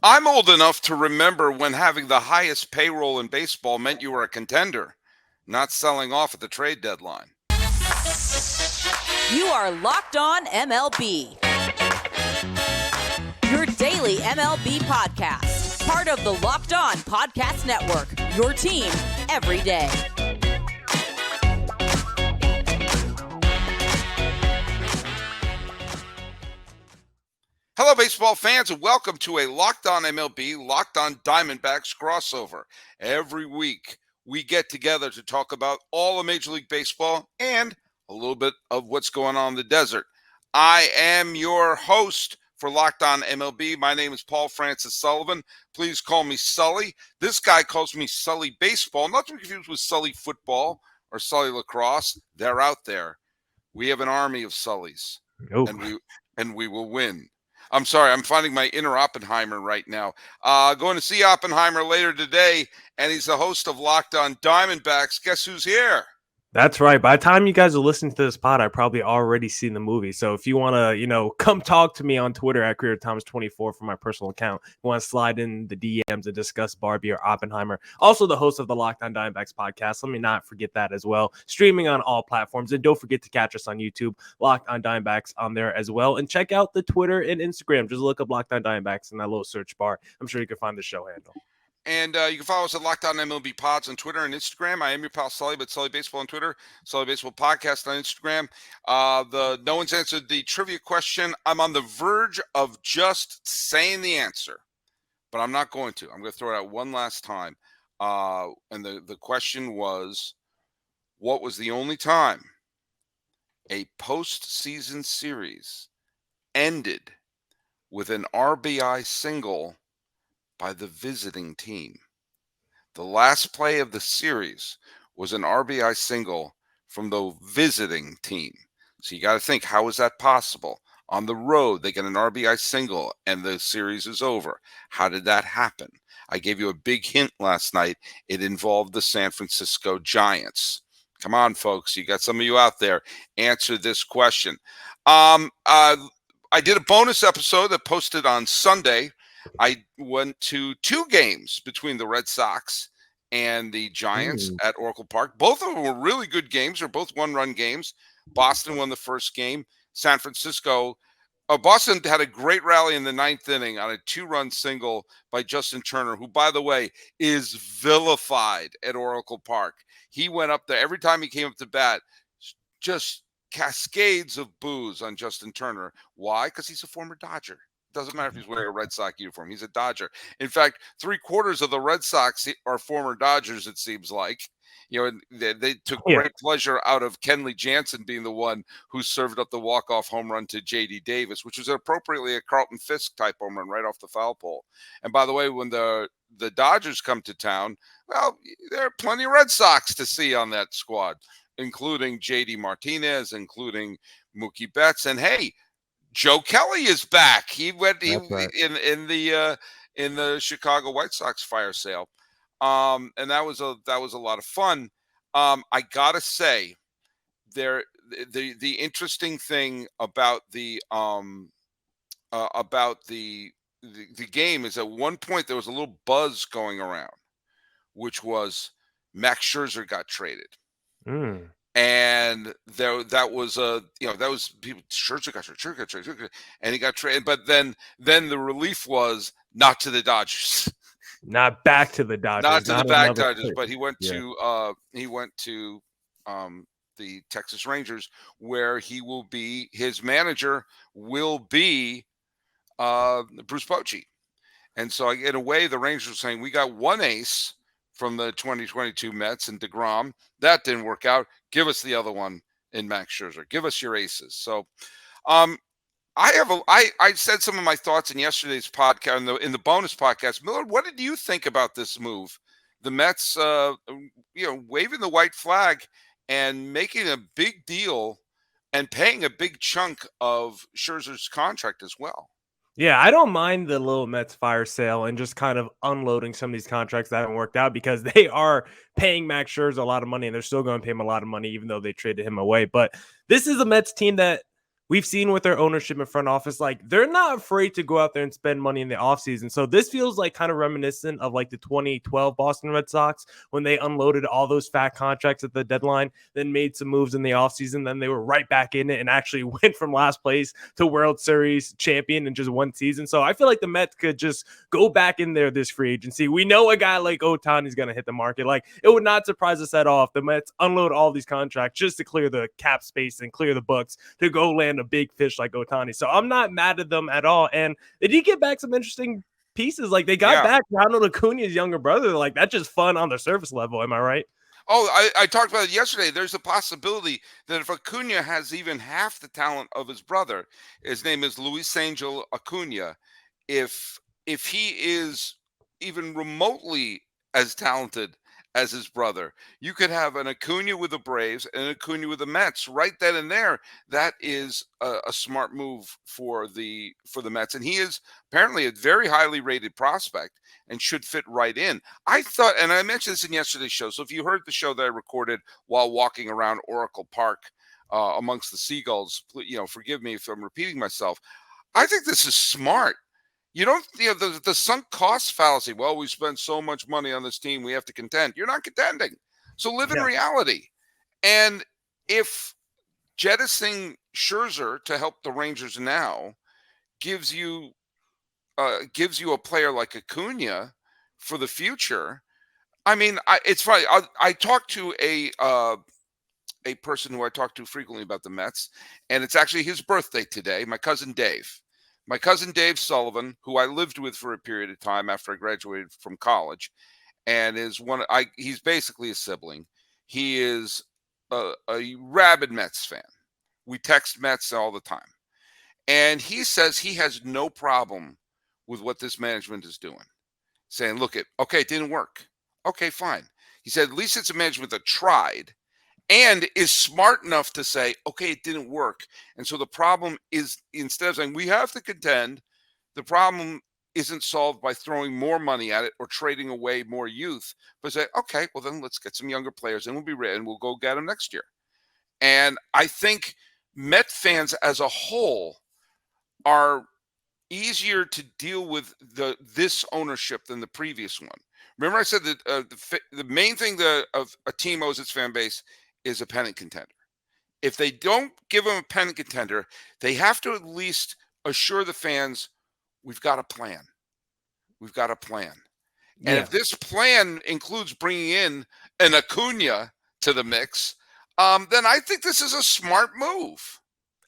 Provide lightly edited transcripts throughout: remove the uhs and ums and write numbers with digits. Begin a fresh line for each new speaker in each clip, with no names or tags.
I'm old enough to remember when having the highest payroll in baseball meant you were a contender, not selling off at the trade deadline.
You are Locked On MLB, your daily MLB podcast, part of the Locked On Podcast Network, your team every day.
Hello, baseball fans, and welcome to a Locked On MLB, Locked On Diamondbacks crossover. Every week, we get together to talk about all of Major League Baseball and a little bit of what's going on in the desert. I am your host for Locked On MLB. My name is Paul Francis Sullivan. Please call me Sully. This guy calls me Sully Baseball, not to be confused with Sully Football or Sully Lacrosse. They're out there. We have an army of Sullys, and we will win. I'm sorry, I'm finding my inner Oppenheimer right now. Going to see Oppenheimer later today, and he's the host of Locked On Diamondbacks. Guess who's here?
That's right. By the time you guys are listening to this pod, I've probably already seen the movie. So if you want to, come talk to me on Twitter at CreatorThomas24 for my personal account. You want to slide in the DMs and discuss Barbie or Oppenheimer. Also the host of the Locked On Diamondbacks podcast. Let me not forget that as well. Streaming on all platforms. And don't forget to catch us on YouTube, Locked On Diamondbacks on there as well. And check out the Twitter and Instagram. Just look up Locked On Diamondbacks in that little search bar. I'm sure you can find the show handle.
And you can follow us at Locked On MLB Pods on Twitter and Instagram. I am your pal Sully, but Sully Baseball on Twitter, Sully Baseball Podcast on Instagram. No one's answered the trivia question. I'm on the verge of just saying the answer, but I'm not going to. I'm going to throw it out one last time. And the question was, what was the only time a postseason series ended with an RBI single by the visiting team? The last play of the series was an RBI single from the visiting team. So you got to think, how is that possible? On the road, they get an RBI single and the series is over. How did that happen? I gave you a big hint last night. It involved the San Francisco Giants. Come on, folks. You got some of you out there. Answer this question. I did a bonus episode that posted on Sunday. I went to two games between the Red Sox and the Giants at Oracle Park. Both of them were really good games. They're both one-run games. Boston won the first game. Boston had a great rally in the ninth inning on a two-run single by Justin Turner, who, by the way, is vilified at Oracle Park. He went up there. Every time he came up to bat, just cascades of boos on Justin Turner. Why? Because he's a former Dodger. Doesn't matter if he's wearing a Red Sox uniform. He's a Dodger. In fact, 3/4 of the Red Sox are former Dodgers, it seems like. They took great pleasure out of Kenley Jansen being the one who served up the walk-off home run to J.D. Davis, which was appropriately a Carlton Fisk-type home run right off the foul pole. And by the way, when the Dodgers come to town, well, there are plenty of Red Sox to see on that squad, including J.D. Martinez, including Mookie Betts. And, hey, Joe Kelly is back. He went in the Chicago White Sox fire sale, and that was a lot of fun. I gotta say, the interesting thing about the game is at one point there was a little buzz going around, which was Max Scherzer got traded. And that was people. Scherzer got traded, and he got traded. But then the relief was not to the Dodgers,
not back to the Dodgers,
not to the back Dodgers. But he went to the Texas Rangers, where his manager will be Bruce Bochy. And so in a way, the Rangers were saying, we got one ace from the 2022 Mets and DeGrom. That didn't work out. Give us the other one in Max Scherzer. Give us your aces. So I said some of my thoughts in yesterday's podcast, in the bonus podcast. Millard, what did you think about this move? The Mets, waving the white flag and making a big deal and paying a big chunk of Scherzer's contract as well.
Yeah, I don't mind the little Mets fire sale and just kind of unloading some of these contracts that haven't worked out, because they are paying Max Scherzer a lot of money and they're still going to pay him a lot of money even though they traded him away. But this is a Mets team that we've seen with their ownership and front office, like they're not afraid to go out there and spend money in the offseason. So this feels like kind of reminiscent of like the 2012 Boston Red Sox when they unloaded all those fat contracts at the deadline, then made some moves in the offseason. Then they were right back in it and actually went from last place to World Series champion in just one season. So I feel like the Mets could just go back in there this free agency. We know a guy like Ohtani is going to hit the market. Like it would not surprise us at all if the Mets unload all these contracts just to clear the cap space and clear the books to go land a big fish like Ohtani. So I'm not mad at them at all. And they did get back some interesting pieces. Like they got back Ronald Acuna's younger brother. Like that's just fun on the surface level. Am I right?
Oh, I talked about it yesterday. There's a possibility that if Acuna has even half the talent of his brother, his name is Luis Angel Acuna, if he is even remotely as talented as his brother, you could have an Acuna with the Braves and an Acuna with the Mets right then and there. That is a smart move for the Mets, and he is apparently a very highly rated prospect and should fit right in. I thought, and I mentioned this in yesterday's show, so if you heard the show that I recorded while walking around Oracle Park amongst the seagulls, forgive me if I'm repeating myself. I think this is smart. You don't, the sunk cost fallacy. Well, we spent so much money on this team, we have to contend. You're not contending. So live in reality. And if jettisoning Scherzer to help the Rangers now gives you a player like Acuna for the future, I mean, it's funny. I talked to a person who I talk to frequently about the Mets, and it's actually his birthday today. My cousin Dave Sullivan, who I lived with for a period of time after I graduated from college, and he's basically a sibling. He is a rabid Mets fan. We text Mets all the time. And he says he has no problem with what this management is doing. Saying, look, it didn't work. Okay, fine. He said, at least it's a management that tried and is smart enough to say, okay, it didn't work. And so the problem is, instead of saying we have to contend, the problem isn't solved by throwing more money at it or trading away more youth, but say, okay, well then let's get some younger players and we'll be ready and we'll go get them next year. And I think Met fans as a whole are easier to deal with this ownership than the previous one. Remember I said that the main thing of a team owes its fan base is a pennant contender. If they don't give them a pennant contender, they have to at least assure the fans, we've got a plan. We've got a plan. And if this plan includes bringing in an Acuna to the mix, then I think this is a smart move.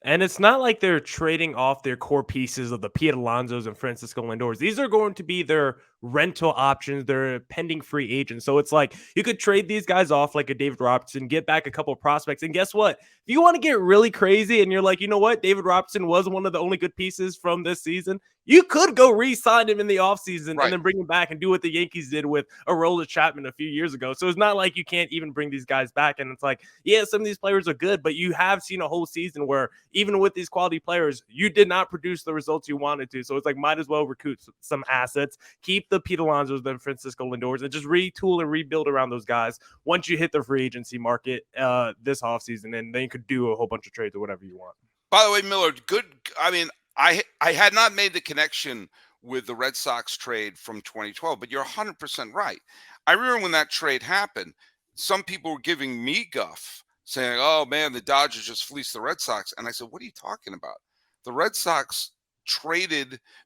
And it's not like they're trading off their core pieces of the Pete Alonsos and Francisco Lindors. These are going to be their rental options. They're pending free agents. So it's like you could trade these guys off like a David Robertson, get back a couple of prospects. And guess what? If you want to get really crazy and you're like, you know what? David Robertson was one of the only good pieces from this season. You could go re-sign him in the offseason and then bring him back and do what the Yankees did with Aroldis Chapman a few years ago. So it's not like you can't even bring these guys back. And it's like, yeah, some of these players are good, but you have seen a whole season where even with these quality players, you did not produce the results you wanted to. So it's like, might as well recoup some assets, keep the Pete Alonsos, the Francisco Lindors, and just retool and rebuild around those guys once you hit the free agency market this offseason, and then you could do a whole bunch of trades or whatever you want.
By the way, Millard, good. I mean, I had not made the connection with the Red Sox trade from 2012, but you're 100% right. I remember when that trade happened, some people were giving me guff, saying, oh, man, the Dodgers just fleeced the Red Sox. And I said, what are you talking about? The Red Sox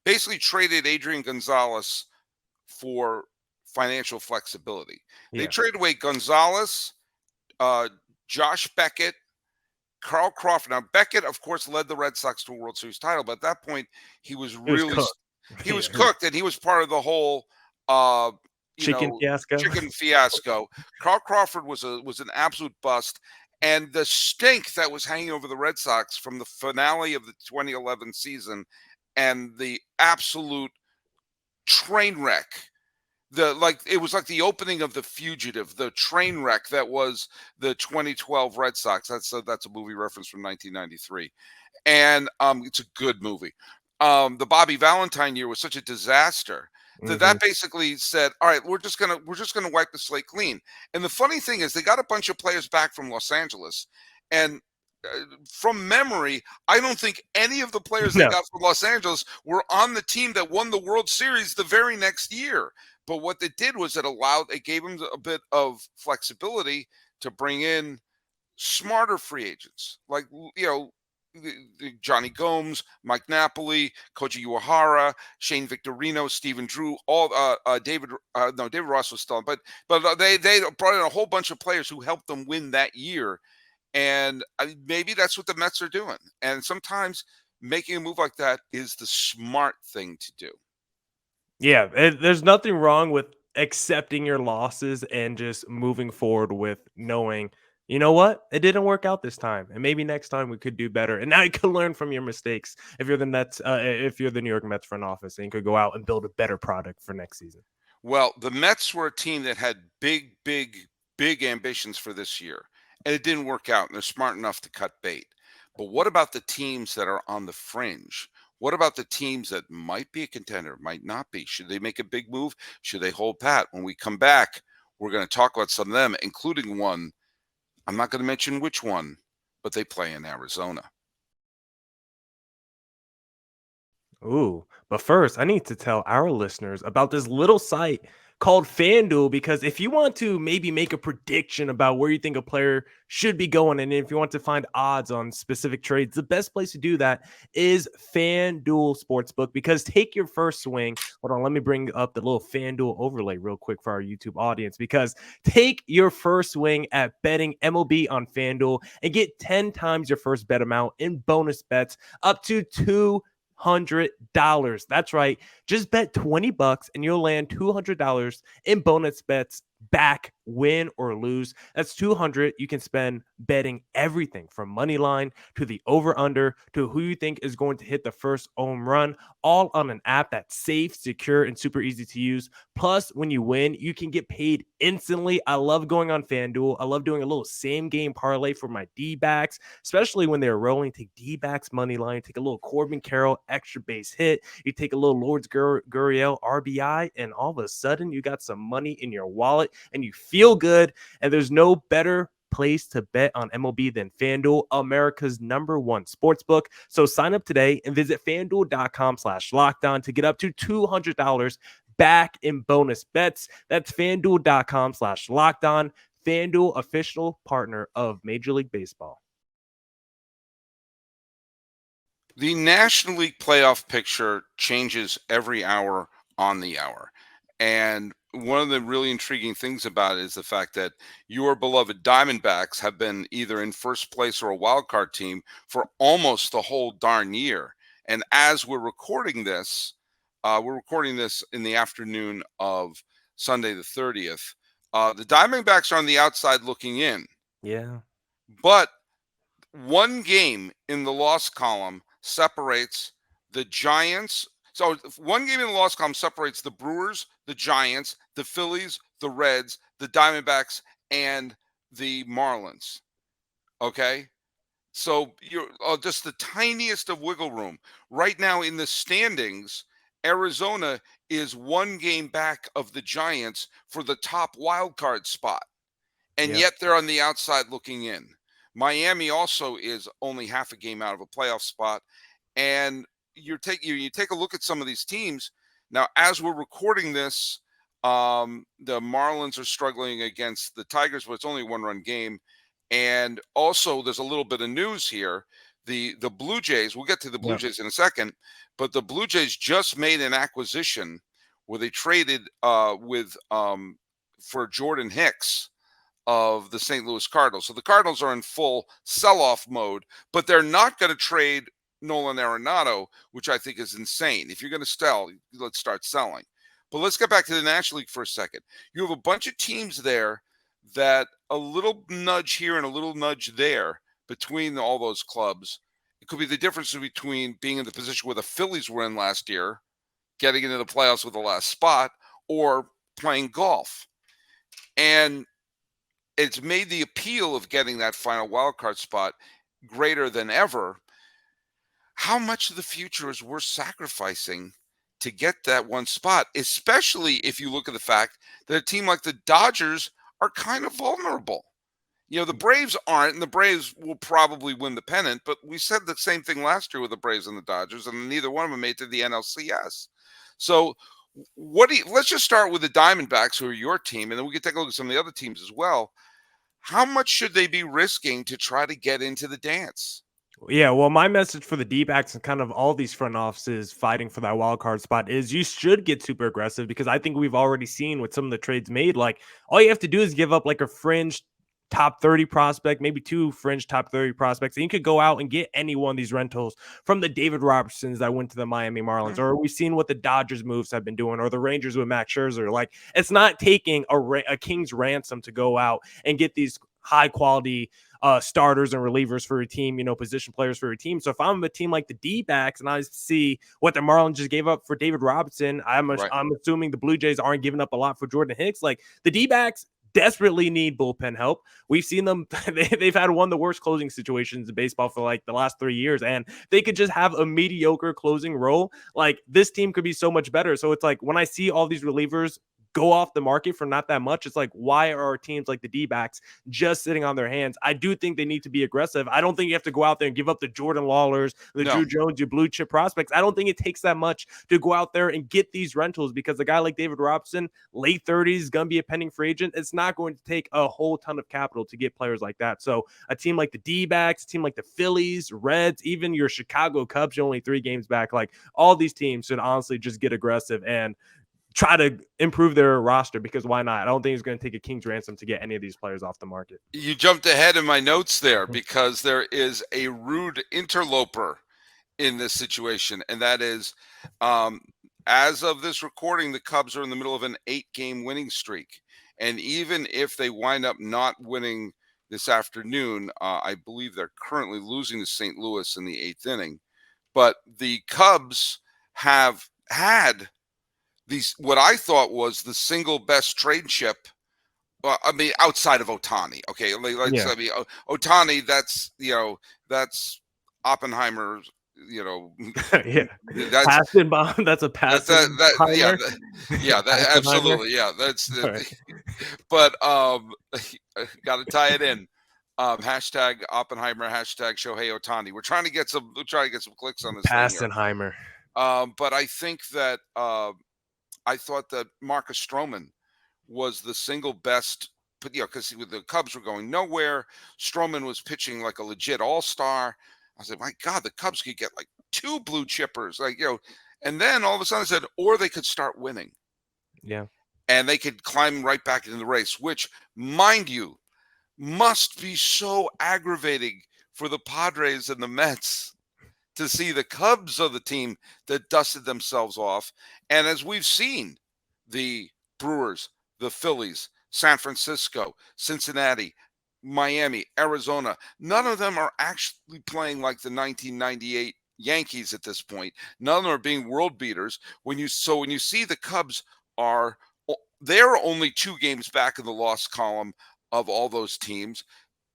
basically traded Adrian Gonzalez for financial flexibility. They traded away Gonzalez, Josh Beckett, Carl Crawford. Now, Beckett, of course, led the Red Sox to a World Series title, but at that point, he was cooked, and he was part of the whole
chicken
fiasco. Carl Crawford was an absolute bust, and the stink that was hanging over the Red Sox from the finale of the 2011 season and the absolute train wreck. It was like the opening of The Fugitive, the train wreck that was the 2012 Red Sox. That's a movie reference from 1993, and it's a good movie. The Bobby Valentine year was such a disaster that basically said, all right, we're just gonna wipe the slate clean. And the funny thing is, they got a bunch of players back from Los Angeles, and from memory, I don't think any of the players they
No.
got from Los Angeles were on the team that won the World Series the very next year. But what it did was it gave them a bit of flexibility to bring in smarter free agents, like, the Johnny Gomes, Mike Napoli, Koji Uehara, Shane Victorino, Stephen Drew, all David Ross was still, but they brought in a whole bunch of players who helped them win that year, and maybe that's what the Mets are doing. And sometimes making a move like that is the smart thing to do.
Yeah, there's nothing wrong with accepting your losses and just moving forward with knowing, you know what, it didn't work out this time, and maybe next time we could do better. And now you can learn from your mistakes. If you're the Mets, if you're the New York Mets front office, and you could go out and build a better product for next season.
Well, the Mets were a team that had big ambitions for this year, and it didn't work out, and they're smart enough to cut bait. But what about the teams that are on the fringe? What about the teams that might be a contender, might not be? Should they make a big move? Should they hold pat? When we come back, we're going to talk about some of them, including one. I'm not going to mention which one, but they play in Arizona.
Ooh, but first, I need to tell our listeners about this little site called FanDuel, because if you want to maybe make a prediction about where you think a player should be going, and if you want to find odds on specific trades, the best place to do that is FanDuel Sportsbook, because take your first swing. Hold on, let me bring up the little FanDuel overlay real quick for our YouTube audience, because take your first swing at betting MLB on FanDuel and get 10 times your first bet amount in bonus bets up to $200. That's right. Just bet $20 and you'll land $200 in bonus bets back, win or lose. That's $200 you can spend betting everything from money line to the over under to who you think is going to hit the first home run, all on an app that's safe, secure, and super easy to use. Plus, when you win, you can get paid instantly. I love going on FanDuel. I love doing a little same game parlay for my D-backs, especially when they're rolling. Take D-backs money line, take a little Corbin Carroll extra base hit, you take a little Lourdes Gurriel RBI, and all of a sudden you got some money in your wallet and you feel good. And there's no better place to bet on MLB than FanDuel, America's #1 sportsbook. So sign up today and visit FanDuel.com/lockedon to get up to $200 back in bonus bets. That's FanDuel.com/lockedon. FanDuel, official partner of Major League Baseball.
The National League playoff picture changes every hour on the hour. And one of the really intriguing things about it is the fact that your beloved Diamondbacks have been either in first place or a wild card team for almost the whole darn year. And as we're recording this in the afternoon of Sunday the 30th. The Diamondbacks are on the outside looking in.
Yeah.
But one game in the loss column separates the Giants. So one game in the loss column separates the Brewers, the Giants, the Phillies, the Reds, the Diamondbacks, and the Marlins. Okay? So you're just the tiniest of wiggle room. Right now in the standings, Arizona is one game back of the Giants for the top wild card spot. And
Yep.
yet they're on the outside looking in. Miami also is only half a game out of a playoff spot. And you take a look at some of these teams. Now, as we're recording this, the Marlins are struggling against the Tigers, but it's only a one-run game. And also, there's a little bit of news here. The Blue Jays, we'll get to the Blue
Yep.
Jays in a second, but the Blue Jays just made an acquisition where they traded for Jordan Hicks of the St. Louis Cardinals. So the Cardinals are in full sell-off mode, but they're not going to trade Nolan Arenado, which I think is insane. If you're going to sell, let's start selling. But let's get back to the National League for a second. You have a bunch of teams there that a little nudge here and a little nudge there between all those clubs. It could be the difference between being in the position where the Phillies were in last year, getting into the playoffs with the last spot, or playing golf. And it's made the appeal of getting that final wild card spot greater than ever. How much of the future is worth sacrificing to get that one spot, especially if you look at the fact that a team like the Dodgers are kind of vulnerable. The Braves aren't, and the Braves will probably win the pennant, but we said the same thing last year with the Braves and the Dodgers, and neither one of them made it to the NLCS. So let's just start with the Diamondbacks, who are your team, and then we can take a look at some of the other teams as well. How much should they be risking to try to get into the dance?
Yeah, well, my message for the D-backs and kind of all these front offices fighting for that wild card spot is you should get super aggressive, because I think we've already seen with some of the trades made, like all you have to do is give up like a fringe top 30 prospect, maybe 2 fringe top 30 prospects, and you could go out and get any one of these rentals from the David Robertsons that went to the Miami Marlins, or we've seen what the Dodgers moves have been doing, or the Rangers with Max Scherzer. Like, it's not taking a king's ransom to go out and get these high quality starters and relievers for your team, position players for your team. So if I'm a team like the D-backs and I see what the Marlins just gave up for David Robertson, I'm assuming the Blue Jays aren't giving up a lot for Jordan Hicks. Like, the D-backs desperately need bullpen help. We've seen them. They've had one of the worst closing situations in baseball for like the last 3 years, and they could just have a mediocre closing role. Like, this team could be so much better. So it's like, when I see all these relievers go off the market for not that much, it's like, why are teams like the D-backs just sitting on their hands? I do think they need to be aggressive. I don't think you have to go out there and give up the Jordan Lawlers, the Drew Jones, your blue chip prospects. I don't think it takes that much to go out there and get these rentals, because a guy like David Robinson, late 30s, is going to be a pending free agent. It's not going to take a whole ton of capital to get players like that. So a team like the D-backs, a team like the Phillies, Reds, even your Chicago Cubs, you're only 3 games back. Like, all these teams should honestly just get aggressive and try to improve their roster, because why not? I don't think it's going to take a king's ransom to get any of these players off the market.
You jumped ahead in my notes there, because there is a rude interloper in this situation, and that is, as of this recording, the Cubs are in the middle of an 8-game winning streak, and even if they wind up not winning this afternoon, I believe they're currently losing to St. Louis in the 8th inning, but the Cubs have had what I thought was the single best trade chip. Well, I mean, outside of Ohtani, okay. I mean, Ohtani, that's Oppenheimer's.
Yeah,
that's
passing bomb. That's a passing.
Absolutely, yeah. That's.
Right.
But got to tie it in. Hashtag Oppenheimer. Hashtag Shohei Ohtani. We're trying to get some clicks on this.
Passenheimer.
But I think that. I thought that Marcus Stroman was the single best, because the Cubs were going nowhere. Stroman was pitching like a legit all-star. I said, my God, the Cubs could get like 2 blue chippers, and then all of a sudden I said, or they could start winning.
Yeah.
And they could climb right back into the race, which, mind you, must be so aggravating for the Padres and the Mets to see the Cubs are the team that dusted themselves off. And as we've seen, the Brewers, the Phillies, San Francisco, Cincinnati, Miami, Arizona, none of them are actually playing like the 1998 Yankees at this point. None of them are being world beaters. When you see the Cubs they're only 2 games back in the loss column of all those teams.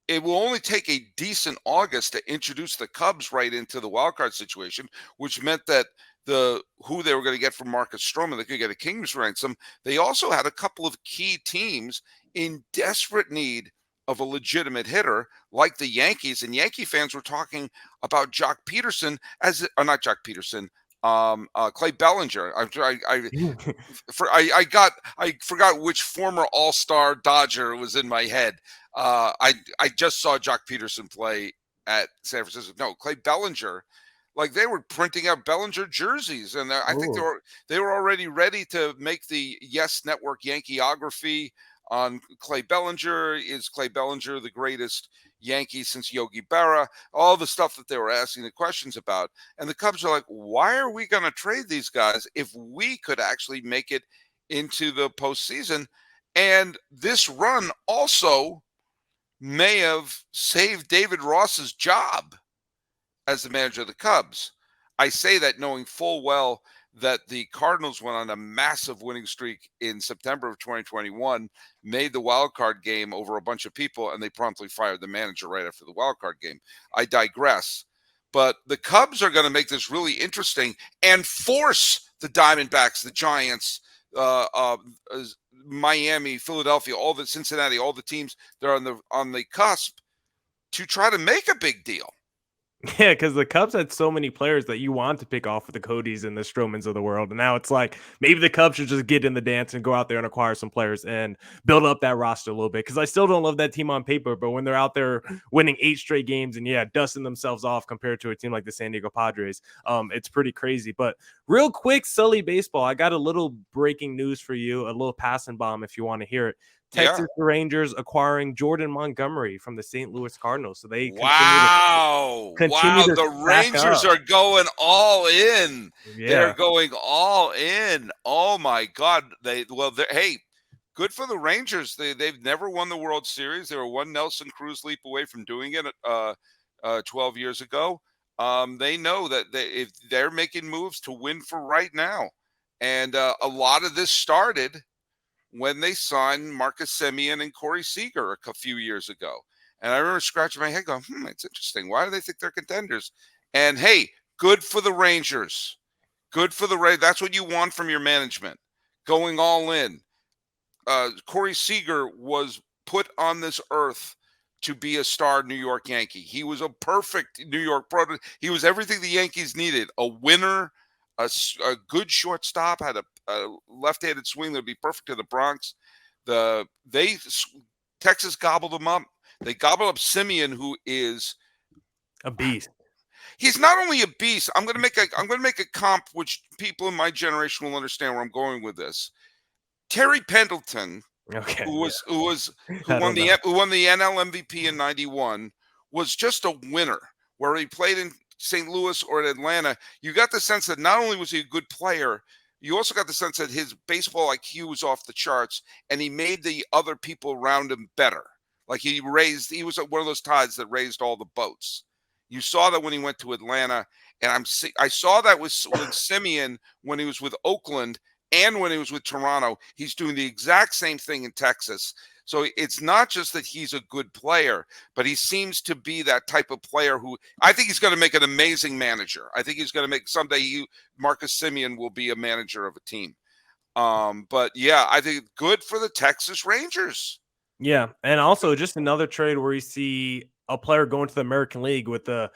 It will only take a decent August to introduce the Cubs right into the wild card situation, which meant that who they were going to get from Marcus Stroman, they could get a king's ransom. They also had a couple of key teams in desperate need of a legitimate hitter, like the Yankees, and Yankee fans were talking about Clay Bellinger. I forgot which former All-Star Dodger was in my head. I just saw Jock Peterson play at San Francisco. No, Clay Bellinger. Like, they were printing out Bellinger jerseys, and I think they were already ready to make the Yes Network Yankeeography on Clay Bellinger. Is Clay Bellinger the greatest Yankee since Yogi Berra? All the stuff that they were asking the questions about. And the Cubs are like, why are we going to trade these guys if we could actually make it into the postseason? And this run also may have saved David Ross's job as the manager of the Cubs. I say that knowing full well that the Cardinals went on a massive winning streak in September of 2021, made the wild card game over a bunch of people, and they promptly fired the manager right after the wild card game. I digress. But the Cubs are going to make this really interesting and force the Diamondbacks, the Giants, Miami, Philadelphia, all the Cincinnati, all the teams that are on the cusp to try to make a big deal.
Yeah, because the Cubs had so many players that you want to pick off with the Codys and the Stromans of the world. And now it's like maybe the Cubs should just get in the dance and go out there and acquire some players and build up that roster a little bit. Because I still don't love that team on paper, but when they're out there winning 8 straight games and dusting themselves off compared to a team like the San Diego Padres, it's pretty crazy. But real quick, Sully baseball, I got a little breaking news for you, a little passing bomb if you want to hear it. Texas Rangers acquiring Jordan Montgomery from the St. Louis Cardinals. So they continue to
the Rangers are going all in.
Yeah.
They're going all in. Oh my God. Hey, good for the Rangers. They've never won the World Series. They were one Nelson Cruz leap away from doing it 12 years ago. They know that if they're making moves to win for right now. And a lot of this started when they signed Marcus Semien and Corey Seager a few years ago. And I remember scratching my head going, it's interesting. Why do they think they're contenders? And hey, good for the Rangers. Good for the Rangers. That's what you want from your management. Going all in. Corey Seager was put on this earth to be a star New York Yankee. He was a perfect New York product. He was everything the Yankees needed. A winner, a good shortstop, had a left-handed swing that would be perfect to the Bronx. Texas gobbled him up. They gobbled up Semien, who is
a beast.
He's not only a beast. I'm going to make a comp which people in my generation will understand where I'm going with this. Terry Pendleton, who won the NL MVP in '91, was just a winner. Where he played in St. Louis or in Atlanta, you got the sense that not only was he a good player, you also got the sense that his baseball IQ was off the charts, and he made the other people around him better. Like he was one of those tides that raised all the boats. You saw that when he went to Atlanta, and I saw that with Semien when he was with Oakland and when he was with Toronto. He's doing the exact same thing in Texas. So it's not just that he's a good player, but he seems to be that type of player who I think he's going to make an amazing manager. I think he's going to make someday Marcus Semien will be a manager of a team. But yeah, I think good for the Texas Rangers.
Yeah, and also just another trade where you see a player going to the American League with the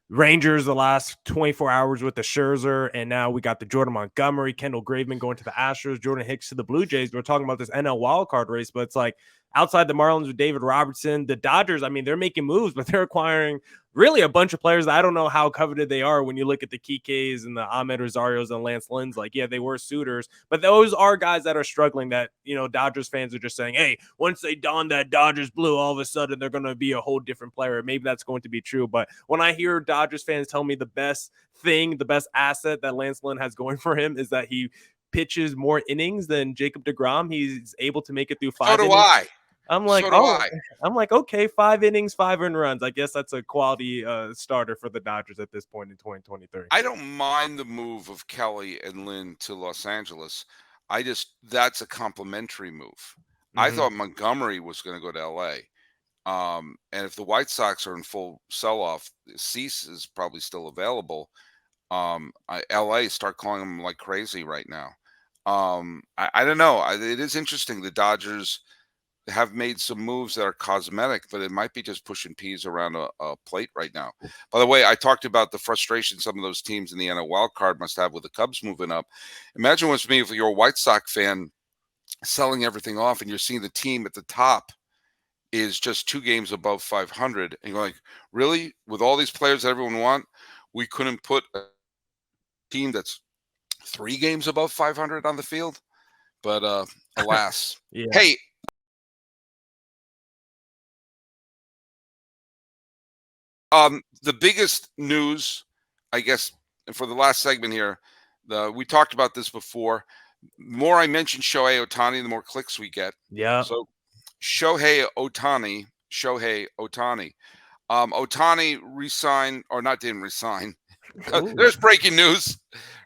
Rangers the last 24 hours with the Scherzer, and now we got the Jordan Montgomery, Kendall Graveman going to the Astros, Jordan Hicks to the Blue Jays. We're talking about this NL wildcard race, but it's like outside the Marlins with David Robertson, the Dodgers, I mean, they're making moves, but they're acquiring really a bunch of players that I don't know how coveted they are when you look at the Kikes and the Ahmed Rosarios and Lance Lynn's. Like, yeah, they were suitors, but those are guys that are struggling that, Dodgers fans are just saying, hey, once they don that Dodgers blue, all of a sudden they're going to be a whole different player. Maybe that's going to be true. But when I hear Dodgers fans tell me the best asset that Lance Lynn has going for him is that he pitches more innings than Jacob deGrom. He's able to make it through 5 innings. I'm like, okay, 5 innings, 5 earned runs. I guess that's a quality starter for the Dodgers at this point in 2023.
I don't mind the move of Kelly and Lynn to Los Angeles. That's a complimentary move. Mm-hmm. I thought Montgomery was going to go to LA. And if the White Sox are in full sell-off, Cease is probably still available. LA start calling him like crazy right now. I don't know. It is interesting. The Dodgers have made some moves that are cosmetic, but it might be just pushing peas around a plate right now. By the way, I talked about the frustration some of those teams in the NL wild card must have with the Cubs moving up. Imagine what's me if you're a White Sox fan selling everything off and you're seeing the team at the top is just 2 games above 500. And you're like, really? With all these players that everyone want, we couldn't put a team that's 3 games above 500 on the field? But alas.
Yeah.
Hey, the biggest news, I guess, for the last segment here, we talked about this before. The more I mention Shohei Ohtani, the more clicks we get.
Yeah.
So Shohei Ohtani. Ohtani resigned, or not didn't resign. There's breaking news.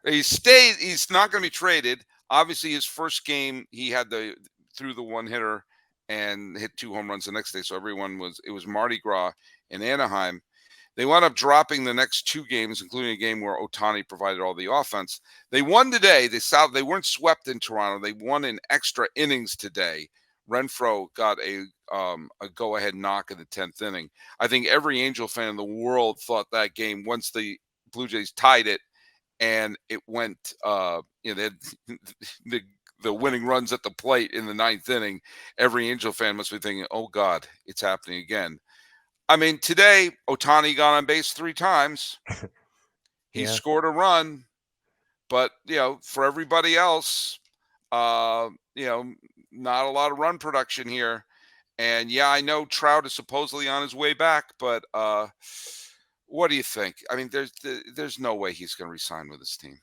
He's not going to be traded. Obviously, his first game, he had threw the one hitter and hit 2 home runs the next day. So it was Mardi Gras in Anaheim. They wound up dropping the next 2 games, including a game where Ohtani provided all the offense. They won today. They weren't swept in Toronto. They won in extra innings today. Renfroe got a go-ahead knock in the 10th inning. I think every Angel fan in the world thought that game, once the Blue Jays tied it and it went, they had the winning runs at the plate in the 9th inning, every Angel fan must be thinking, oh, God, it's happening again. I mean, today, Ohtani got on base 3 times. He scored a run. But, for everybody else, not a lot of run production here. And, I know Trout is supposedly on his way back. But what do you think? I mean, there's no way he's going to resign with his team.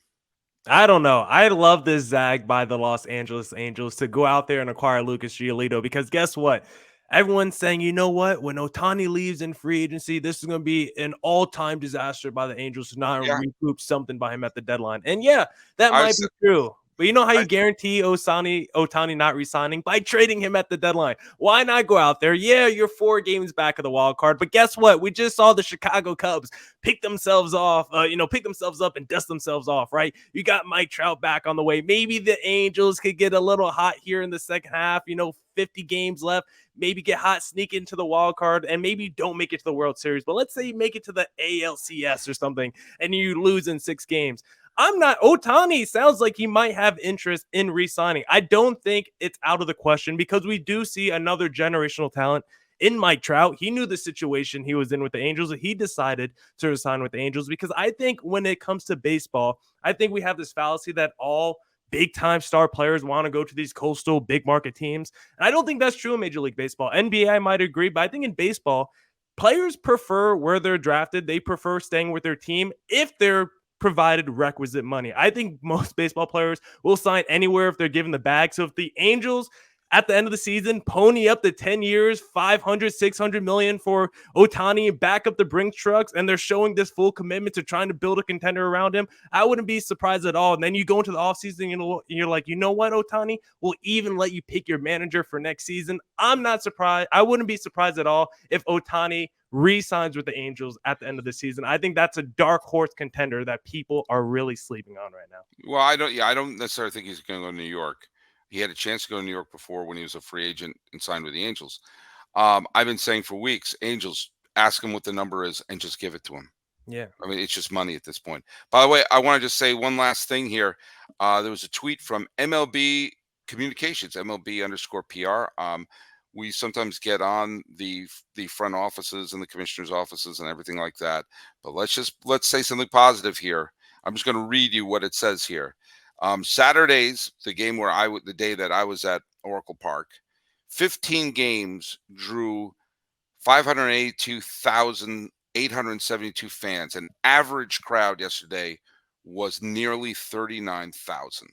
I don't know. I love this zag by the Los Angeles Angels to go out there and acquire Lucas Giolito, because guess what? Everyone's saying, you know what? When Ohtani leaves in free agency, this is going to be an all-time disaster by the Angels to not recoup something by him at the deadline. And that might be true. But you know how you guarantee Ohtani not resigning? By trading him at the deadline. Why not go out there? Yeah, you're 4 games back of the wild card. But guess what? We just saw the Chicago Cubs pick themselves up and dust themselves off, right? You got Mike Trout back on the way. Maybe the Angels could get a little hot here in the second half, 50 games left, maybe get hot, sneak into the wild card, and maybe don't make it to the World Series. But let's say you make it to the ALCS or something and you lose in 6 games. Ohtani sounds like he might have interest in re-signing. I don't think it's out of the question, because we do see another generational talent in Mike Trout. He knew the situation he was in with the Angels. He decided to resign with the Angels, because I think when it comes to baseball, I think we have this fallacy that all big-time star players want to go to these coastal big market teams. And I don't think that's true in Major League Baseball. NBA, I might agree, but I think in baseball, players prefer where they're drafted. They prefer staying with their team if they're provided requisite money. I think most baseball players will sign anywhere if they're given the bag. So if the Angels at the end of the season pony up the 10 years, 500, 600 million for Ohtani, back up the Brinks trucks, and they're showing this full commitment to trying to build a contender around him, I wouldn't be surprised at all. And then you go into the offseason and you're like, you know what, Ohtani, we'll even let you pick your manager for next season. I'm not surprised. I wouldn't be surprised at all if Ohtani re-signs with the Angels at the end of the season. I think that's a dark horse contender that people are really sleeping on right now.
Well, I don't necessarily think he's going to go to New York. He had a chance to go to New York before when he was a free agent and signed with the Angels. I've been saying for weeks, Angels, ask him what the number is and just give it to him.
Yeah.
I mean, it's just money at this point. By the way, I want to just say one last thing here. There was a tweet from MLB Communications, MLB_PR. We sometimes get on the front offices and the commissioner's offices and everything like that. But let's say something positive here. I'm just going to read you what it says here. Saturdays, the day that I was at Oracle Park, 15 games drew 582,872 fans. An average crowd yesterday was nearly 39,000.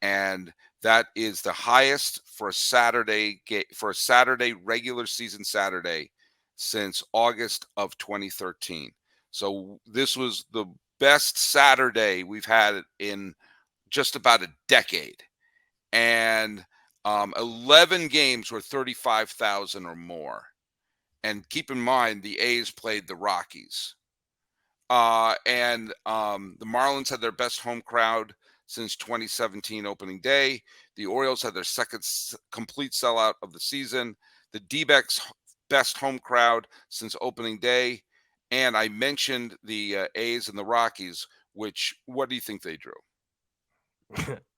And that is the highest for a Saturday regular season Saturday since August of 2013. So this was the best Saturday we've had in just about a decade. And 11 games were 35,000 or more. And keep in mind, the A's played the Rockies. And the Marlins had their best home crowd since 2017 opening day. The Orioles had their second complete sellout of the season. The D-backs best home crowd since opening day. And I mentioned the A's and the Rockies, what do you think they drew?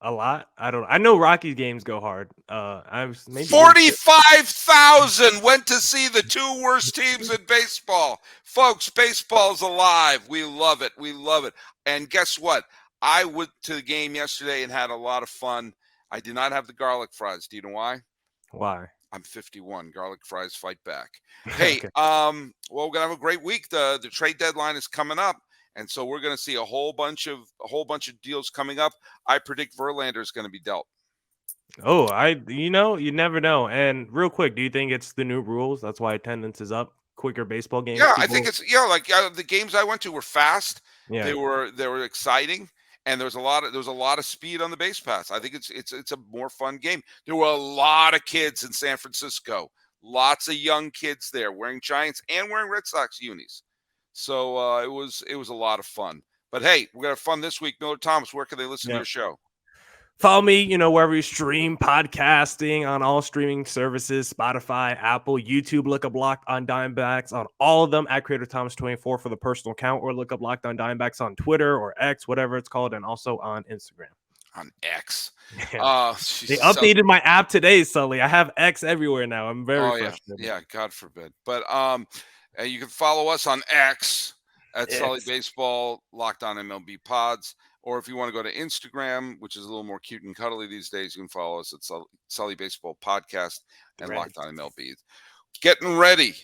A lot. I know Rockies games go hard.
45,000 went to see the 2 worst teams in baseball. Folks, baseball's alive. We love it. And guess what? I went to the game yesterday and had a lot of fun. I did not have the garlic fries. Do you know why?
Why?
I'm 51. Garlic fries fight back. Hey,
Okay.
Well, we're gonna have a great week. The trade deadline is coming up, and so we're gonna see a whole bunch of deals coming up. I predict Verlander is gonna be dealt.
Oh, you never know. And real quick, do you think it's the new rules? That's why attendance is up. Quicker baseball games.
Yeah, I think it's the games I went to were fast.
Yeah.
They were exciting. And there was a lot of speed on the base pass. I think it's a more fun game. There were a lot of kids in San Francisco, lots of young kids there wearing Giants and wearing Red Sox unis. So it was a lot of fun. But hey, we're gonna have fun this week. Millard Thomas, where can they listen to
Yeah.
your show?
Follow me, wherever you stream podcasting on all streaming services, Spotify, Apple, YouTube. Look up Locked on Diamondbacks on all of them at Creator Thomas 24 for the personal account, or look up Locked on Diamondbacks on Twitter or X, whatever it's called, and also on Instagram.
On X.
Yeah. They updated my app today, Sully. I have X everywhere now. I'm very frustrated.
Yeah, God forbid. But you can follow us on X at Sully Baseball, Locked On MLB Pods. Or if you want to go to Instagram, which is a little more cute and cuddly these days, you can follow us at Sully Baseball Podcast and Locked On MLB. Getting ready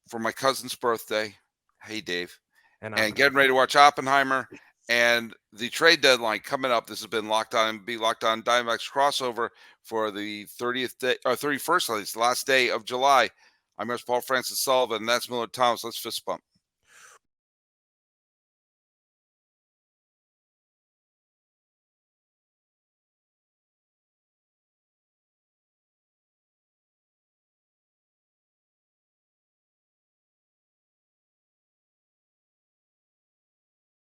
for my cousin's birthday. Hey, Dave. And getting ready to watch Oppenheimer. And the trade deadline coming up. This has been Locked On Diamondbacks crossover for the 30th day or 31st, at least, last day of July. I'm your host, Paul Francis Sullivan, and that's Millard Thomas. Let's fist bump.